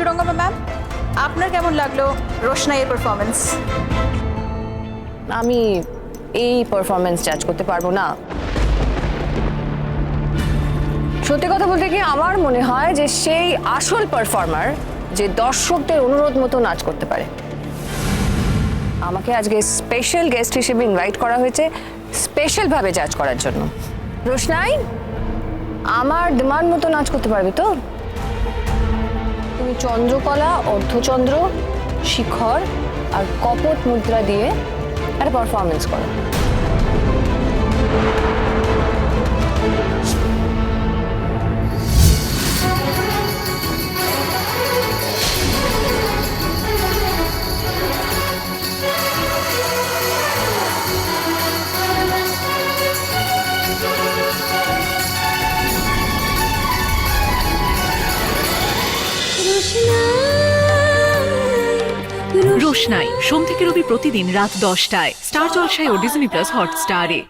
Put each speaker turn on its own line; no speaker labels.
Surangama ma'am, আপনার কেমন লাগলো রোশনাইয়ের পারফরমেন্স?
আমি এই পারফরমেন্স জাজ করতে পারবো না। সত্যি কথা বলতে কি আমার মনে হয় যে সেই আসল পারফর্মার যে দর্শকদের অনুরোধ মতো নাচ করতে পারে। আমাকে আজকে স্পেশাল গেস্ট হিসেবে ইনভাইট করা হয়েছে স্পেশাল ভাবে জাজ করার জন্য। রোশনাই, আমার ডিমান্ড মতো নাচ করতে পারবে তো? তুমি চন্দ্রকলা, অর্ধচন্দ্র, শিখর আর কপট মুদ্রা দিয়ে একটা পারফরমেন্স করো।
রোশনাই সোম থেকে রবি প্রতিদিন রাত 10টায় স্টার জলসায় ও ডিজনি প্লাস হটস্টারে।